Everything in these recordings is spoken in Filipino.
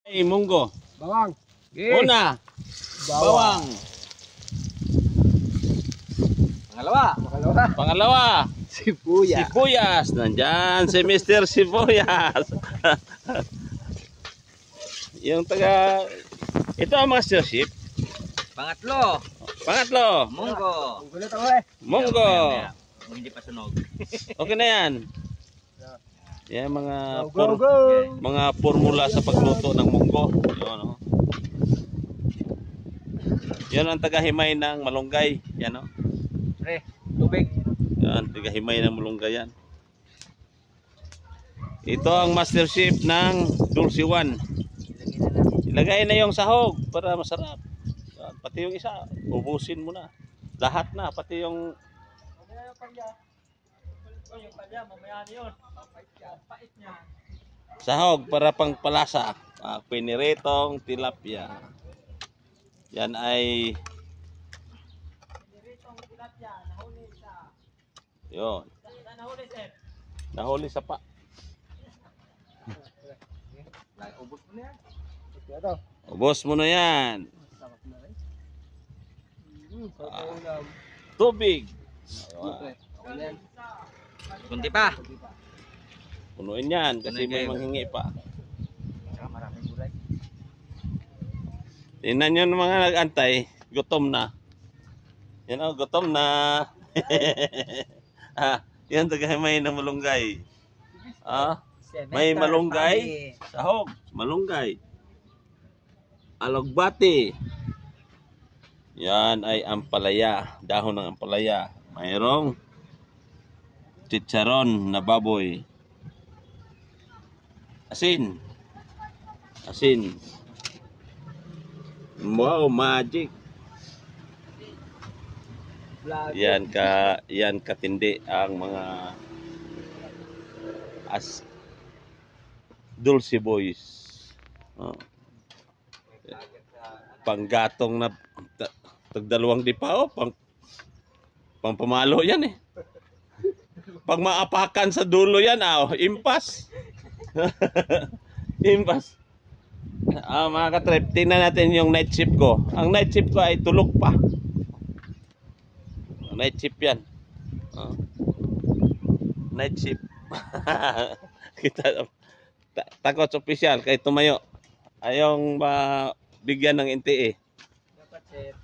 Hey, munggo. Bawang. Una, bawang. Pangalawa, Sibuyas. sibuyas. Nandyan si Mr. Sibuyas. Yung taga... Ito ang master chef. Pangatlo, Pangatlo, munggo. Ang gulat ako eh. munggo. Hindi pa sunog. Okay na yan. Yan mga Go, go, go. mga formula sa pagluto ng munggo. Yun, oh. Yan ang tagahimay ng malunggay. Yan, oh. Pre, tubig. Yan, tagahimay ng malunggay yan. Ito ang master chef ng Dulce One. Ilagay na yung sahog para masarap. Yan, pati yung isa, ubusin mo na. Lahat na, pati yung sahog para pangpalasa. Piniritong tilapia. Yan ay yun. Nahuli sa pa. Ubus mo na yan. Ito. Ubos mo na yan. Sarap na rin. Sarap na ulam. Tubig. Okay na yan. Kunti pa. Punuin yan kasi may manghingi pa. Saka maraming gulay. Tingnan nyo ng mga nag-antay. Gutom na. Yan o, gutom na. Yan tagahimay ng malunggay. May malunggay. Sahog. Malunggay. Alugbati. Yan ay ampalaya. Dahon ng ampalaya. Mayroong chicharon na baboy. Asin. Asin. Wow, magic. Yan katindi ang mga Dulce Boys. Panggatong na tagdalawang dipao, pang pamalo yan eh. Pag maapakan sa dulo yan, impas. Impas. Mga katrip, tingnan natin yung night shift ko. Ang night shift ko ay tulog pa. Night shift yan. Night shift. Kita takot opisyal kay tumayo. Ayong bigyan ng NTE. Dapat sir.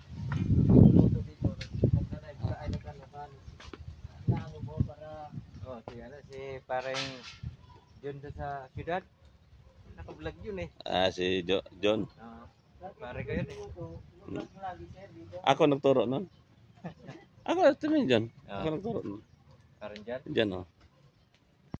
Luluto dito. Magka-live ka ay nagkalaban. Inaano mo para si parang yun doon sa syudad. Naka-vlog yun eh. Si John. Pare kayo eh. Ako nagturo nun. Ako nagturo John. Ako nagturo nun. Parang dyan. Diyan oh.